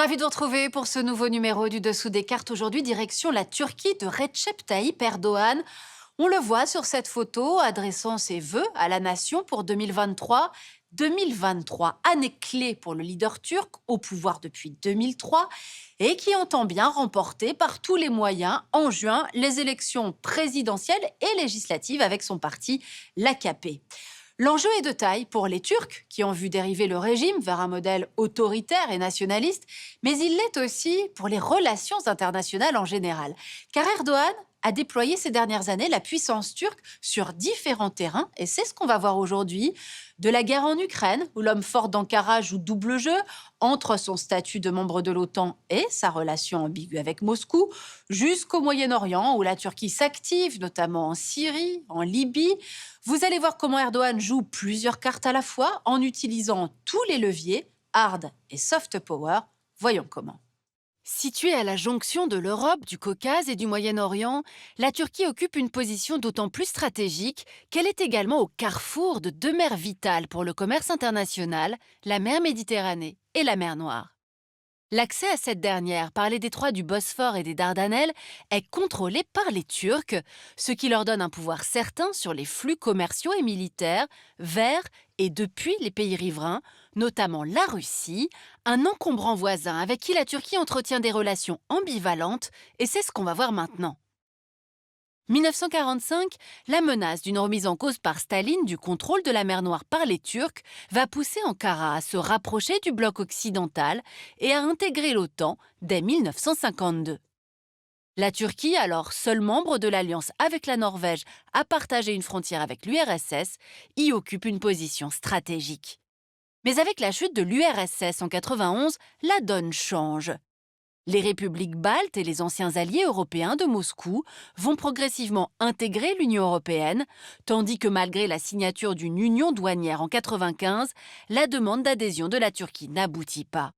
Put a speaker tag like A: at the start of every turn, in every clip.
A: Ravi de vous retrouver pour ce nouveau numéro du Dessous des cartes. Aujourd'hui, direction la Turquie de Recep Tayyip Erdoğan. On le voit sur cette photo adressant ses vœux à la nation pour 2023. 2023, année clé pour le leader turc, au pouvoir depuis 2003, et qui entend bien remporter par tous les moyens, en juin, les élections présidentielles et législatives avec son parti, l'AKP. L'enjeu est de taille pour les Turcs, qui ont vu dériver le régime vers un modèle autoritaire et nationaliste, mais il l'est aussi pour les relations internationales en général. Car Erdoğan a déployé ces dernières années la puissance turque sur différents terrains, et c'est ce qu'on va voir aujourd'hui. De la guerre en Ukraine, où l'homme fort d'Ankara joue double jeu, entre son statut de membre de l'OTAN et sa relation ambiguë avec Moscou, jusqu'au Moyen-Orient, où la Turquie s'active, notamment en Syrie, en Libye. Vous allez voir comment Erdoğan joue plusieurs cartes à la fois en utilisant tous les leviers, hard et soft power. Voyons comment. Située à la jonction de l'Europe, du Caucase et du Moyen-Orient, la Turquie occupe une position d'autant plus stratégique qu'elle est également au carrefour de deux mers vitales pour le commerce international, la mer Méditerranée et la mer Noire. L'accès à cette dernière par les détroits du Bosphore et des Dardanelles est contrôlé par les Turcs, ce qui leur donne un pouvoir certain sur les flux commerciaux et militaires vers et depuis les pays riverains, notamment la Russie, un encombrant voisin avec qui la Turquie entretient des relations ambivalentes, et c'est ce qu'on va voir maintenant. 1945, la menace d'une remise en cause par Staline du contrôle de la mer Noire par les Turcs va pousser Ankara à se rapprocher du bloc occidental et à intégrer l'OTAN dès 1952. La Turquie, alors seul membre de l'alliance avec la Norvège à partager une frontière avec l'URSS, y occupe une position stratégique. Mais avec la chute de l'URSS en 91, la donne change. Les républiques baltes et les anciens alliés européens de Moscou vont progressivement intégrer l'Union européenne, tandis que malgré la signature d'une union douanière en 1995, la demande d'adhésion de la Turquie n'aboutit pas.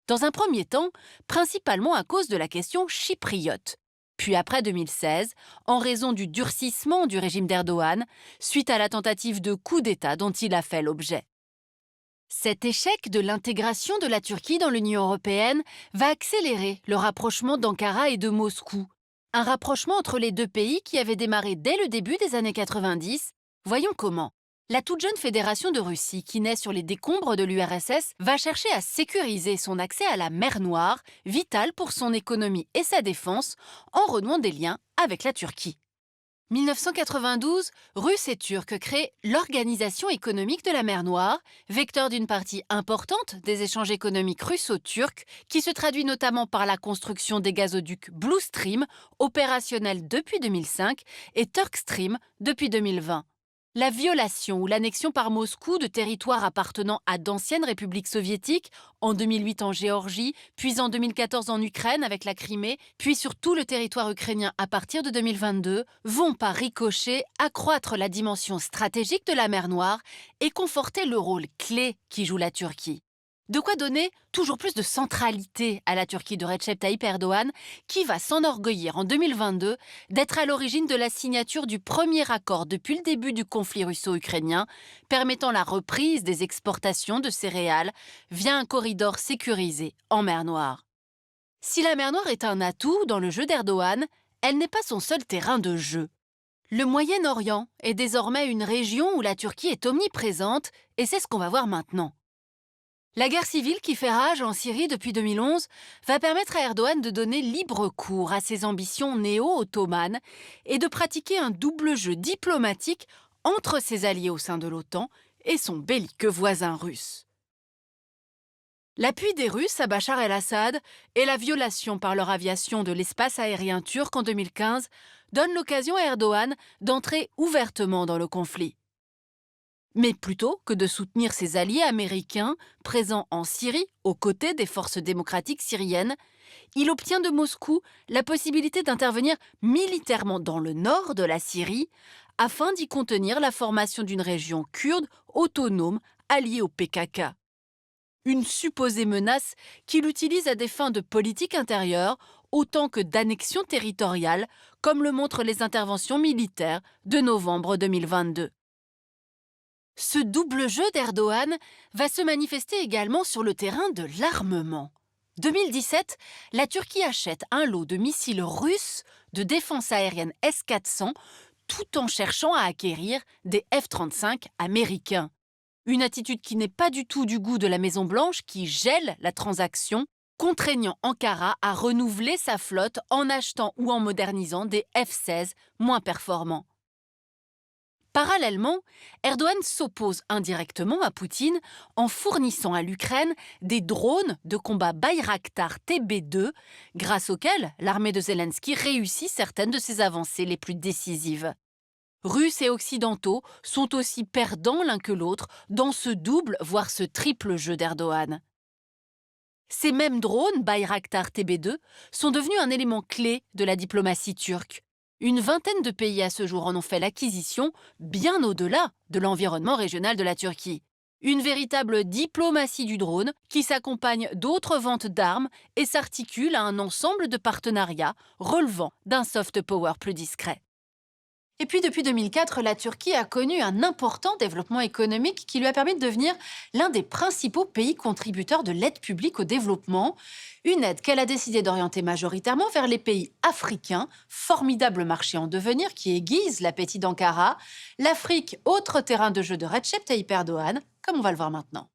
A: Dans un premier temps, principalement à cause de la question chypriote, puis après 2016, en raison du durcissement du régime d'Erdoğan, suite à la tentative de coup d'État dont il a fait l'objet. Cet échec de l'intégration de la Turquie dans l'Union européenne va accélérer le rapprochement d'Ankara et de Moscou. Un rapprochement entre les deux pays qui avait démarré dès le début des années 90. Voyons comment. La toute jeune fédération de Russie, qui naît sur les décombres de l'URSS, va chercher à sécuriser son accès à la mer Noire, vitale pour son économie et sa défense, en renouant des liens avec la Turquie. 1992, Russes et Turcs créent l'Organisation économique de la mer Noire, vecteur d'une partie importante des échanges économiques russo-turcs, qui se traduit notamment par la construction des gazoducs Blue Stream, opérationnels depuis 2005, et Turk Stream depuis 2020. La violation ou l'annexion par Moscou de territoires appartenant à d'anciennes républiques soviétiques, en 2008 en Géorgie, puis en 2014 en Ukraine avec la Crimée, puis sur tout le territoire ukrainien à partir de 2022, vont par ricochet accroître la dimension stratégique de la mer Noire et conforter le rôle clé qui joue la Turquie. De quoi donner toujours plus de centralité à la Turquie de Recep Tayyip Erdoğan, qui va s'enorgueillir en 2022 d'être à l'origine de la signature du premier accord depuis le début du conflit russo-ukrainien, permettant la reprise des exportations de céréales via un corridor sécurisé en mer Noire. Si la mer Noire est un atout dans le jeu d'Erdoğan, elle n'est pas son seul terrain de jeu. Le Moyen-Orient est désormais une région où la Turquie est omniprésente, et c'est ce qu'on va voir maintenant. La guerre civile qui fait rage en Syrie depuis 2011 va permettre à Erdoğan de donner libre cours à ses ambitions néo-ottomanes et de pratiquer un double jeu diplomatique entre ses alliés au sein de l'OTAN et son belliqueux voisin russe. L'appui des Russes à Bachar el-Assad et la violation par leur aviation de l'espace aérien turc en 2015 donnent l'occasion à Erdoğan d'entrer ouvertement dans le conflit. Mais plutôt que de soutenir ses alliés américains présents en Syrie aux côtés des forces démocratiques syriennes, il obtient de Moscou la possibilité d'intervenir militairement dans le nord de la Syrie afin d'y contenir la formation d'une région kurde autonome alliée au PKK. Une supposée menace qu'il utilise à des fins de politique intérieure autant que d'annexion territoriale, comme le montrent les interventions militaires de novembre 2022. Ce double jeu d'Erdoğan va se manifester également sur le terrain de l'armement. 2017, la Turquie achète un lot de missiles russes de défense aérienne S-400 tout en cherchant à acquérir des F-35 américains. Une attitude qui n'est pas du tout du goût de la Maison-Blanche qui gèle la transaction, contraignant Ankara à renouveler sa flotte en achetant ou en modernisant des F-16 moins performants. Parallèlement, Erdogan s'oppose indirectement à Poutine en fournissant à l'Ukraine des drones de combat Bayraktar TB2, grâce auxquels l'armée de Zelensky réussit certaines de ses avancées les plus décisives. Russes et Occidentaux sont aussi perdants l'un que l'autre dans ce double, voire ce triple jeu d'Erdogan. Ces mêmes drones, Bayraktar TB2, sont devenus un élément clé de la diplomatie turque. Une vingtaine de pays à ce jour en ont fait l'acquisition, bien au-delà de l'environnement régional de la Turquie. Une véritable diplomatie du drone qui s'accompagne d'autres ventes d'armes et s'articule à un ensemble de partenariats relevant d'un soft power plus discret. Et puis depuis 2004, la Turquie a connu un important développement économique qui lui a permis de devenir l'un des principaux pays contributeurs de l'aide publique au développement, une aide qu'elle a décidé d'orienter majoritairement vers les pays africains, formidable marché en devenir qui aiguise l'appétit d'Ankara, l'Afrique, autre terrain de jeu de Recep Tayyip Erdogan, comme on va le voir maintenant.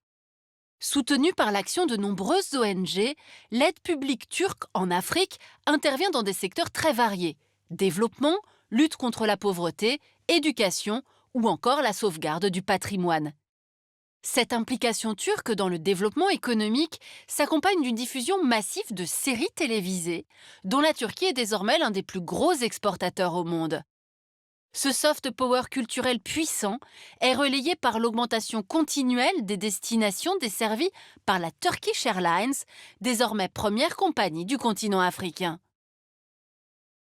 A: Soutenue par l'action de nombreuses ONG, l'aide publique turque en Afrique intervient dans des secteurs très variés: développement, lutte contre la pauvreté, éducation ou encore la sauvegarde du patrimoine. Cette implication turque dans le développement économique s'accompagne d'une diffusion massive de séries télévisées, dont la Turquie est désormais l'un des plus gros exportateurs au monde. Ce soft power culturel puissant est relayé par l'augmentation continuelle des destinations desservies par la Turkish Airlines, désormais première compagnie du continent africain.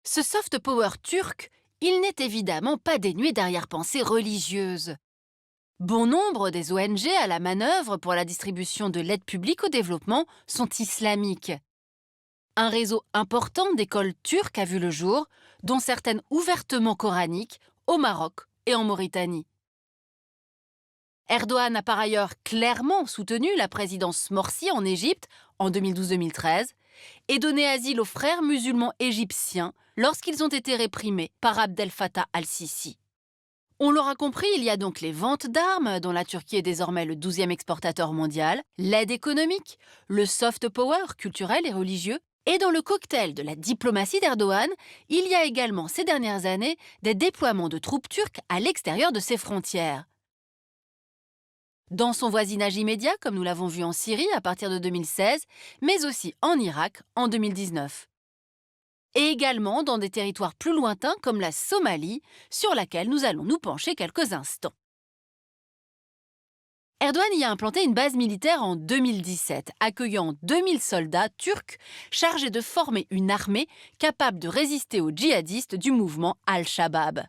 A: Ce soft power turc, il n'est évidemment pas dénué d'arrière-pensées religieuses. Bon nombre des ONG à la manœuvre pour la distribution de l'aide publique au développement sont islamiques. Un réseau important d'écoles turques a vu le jour, dont certaines ouvertement coraniques, au Maroc et en Mauritanie. Erdogan a par ailleurs clairement soutenu la présidence Morsi en Égypte en 2012-2013 et donné asile aux frères musulmans égyptiens lorsqu'ils ont été réprimés par Abdel Fattah al-Sisi. On l'aura compris, il y a donc les ventes d'armes, dont la Turquie est désormais le 12e exportateur mondial, l'aide économique, le soft power culturel et religieux, et dans le cocktail de la diplomatie d'Erdogan, il y a également ces dernières années des déploiements de troupes turques à l'extérieur de ses frontières. Dans son voisinage immédiat, comme nous l'avons vu en Syrie à partir de 2016, mais aussi en Irak en 2019. Et également dans des territoires plus lointains comme la Somalie, sur laquelle nous allons nous pencher quelques instants. Erdogan y a implanté une base militaire en 2017, accueillant 2000 soldats turcs chargés de former une armée capable de résister aux djihadistes du mouvement Al-Shabaab,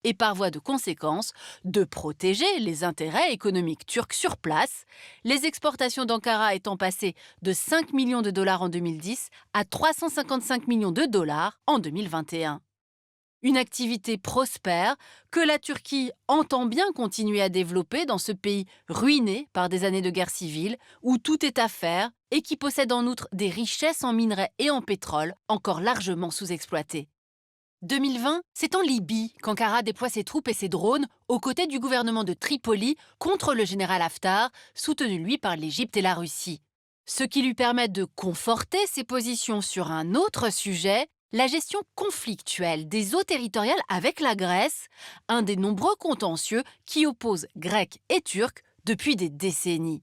A: et par voie de conséquence, de protéger les intérêts économiques turcs sur place, les exportations d'Ankara étant passées de 5 millions de dollars en 2010 à 355 millions de dollars en 2021. Une activité prospère que la Turquie entend bien continuer à développer dans ce pays ruiné par des années de guerre civile, où tout est à faire et qui possède en outre des richesses en minerais et en pétrole encore largement sous-exploitées. 2020, c'est en Libye qu'Ankara déploie ses troupes et ses drones aux côtés du gouvernement de Tripoli contre le général Haftar, soutenu lui par l'Égypte et la Russie. Ce qui lui permet de conforter ses positions sur un autre sujet, la gestion conflictuelle des eaux territoriales avec la Grèce, un des nombreux contentieux qui opposent Grecs et Turcs depuis des décennies.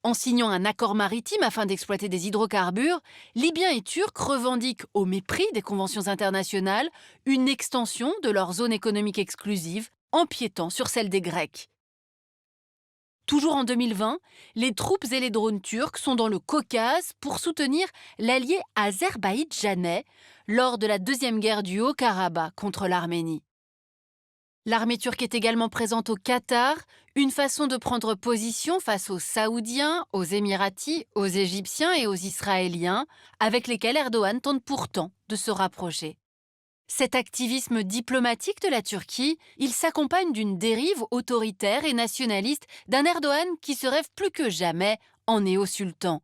A: En signant un accord maritime afin d'exploiter des hydrocarbures, Libyens et Turcs revendiquent, au mépris des conventions internationales, une extension de leur zone économique exclusive, empiétant sur celle des Grecs. Toujours en 2020, les troupes et les drones turcs sont dans le Caucase pour soutenir l'allié azerbaïdjanais lors de la deuxième guerre du Haut-Karabakh contre l'Arménie. L'armée turque est également présente au Qatar, une façon de prendre position face aux Saoudiens, aux Émiratis, aux Égyptiens et aux Israéliens, avec lesquels Erdogan tente pourtant de se rapprocher. Cet activisme diplomatique de la Turquie, il s'accompagne d'une dérive autoritaire et nationaliste d'un Erdogan qui se rêve plus que jamais en néo-sultan.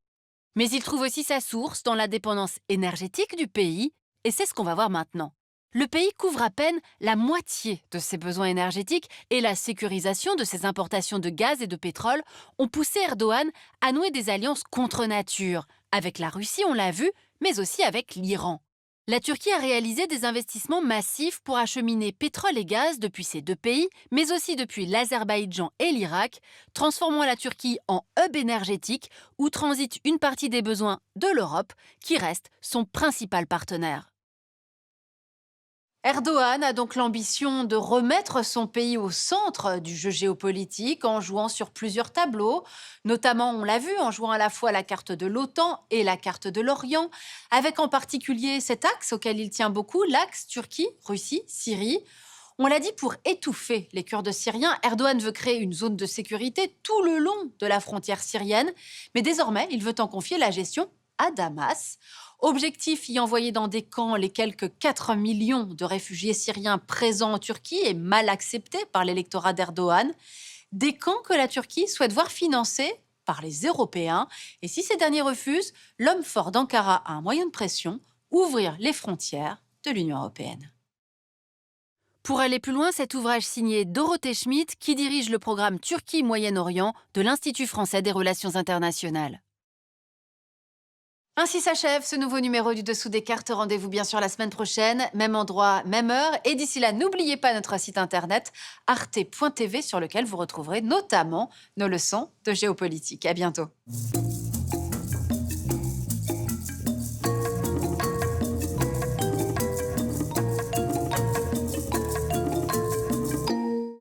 A: Mais il trouve aussi sa source dans la dépendance énergétique du pays, et c'est ce qu'on va voir maintenant. Le pays couvre à peine la moitié de ses besoins énergétiques et la sécurisation de ses importations de gaz et de pétrole ont poussé Erdogan à nouer des alliances contre nature, avec la Russie, on l'a vu, mais aussi avec l'Iran. La Turquie a réalisé des investissements massifs pour acheminer pétrole et gaz depuis ces deux pays, mais aussi depuis l'Azerbaïdjan et l'Irak, transformant la Turquie en hub énergétique où transite une partie des besoins de l'Europe, qui reste son principal partenaire. Erdogan a donc l'ambition de remettre son pays au centre du jeu géopolitique en jouant sur plusieurs tableaux, notamment, on l'a vu, en jouant à la fois la carte de l'OTAN et la carte de l'Orient, avec en particulier cet axe auquel il tient beaucoup, l'axe Turquie, Russie, Syrie. On l'a dit, pour étouffer les Kurdes syriens, Erdogan veut créer une zone de sécurité tout le long de la frontière syrienne, mais désormais, il veut en confier la gestion à Damas. Objectif, y envoyer dans des camps les quelques 4 millions de réfugiés syriens présents en Turquie et mal acceptés par l'électorat d'Erdogan. Des camps que la Turquie souhaite voir financés par les Européens. Et si ces derniers refusent, l'homme fort d'Ankara a un moyen de pression, ouvrir les frontières de l'Union européenne. Pour aller plus loin, cet ouvrage signé Dorothée Schmidt, qui dirige le programme Turquie-Moyen-Orient de l'Institut français des relations internationales. Ainsi s'achève ce nouveau numéro du Dessous des cartes. Rendez-vous bien sûr la semaine prochaine, même endroit, même heure. Et d'ici là, n'oubliez pas notre site internet arte.tv sur lequel vous retrouverez notamment nos leçons de géopolitique. À bientôt.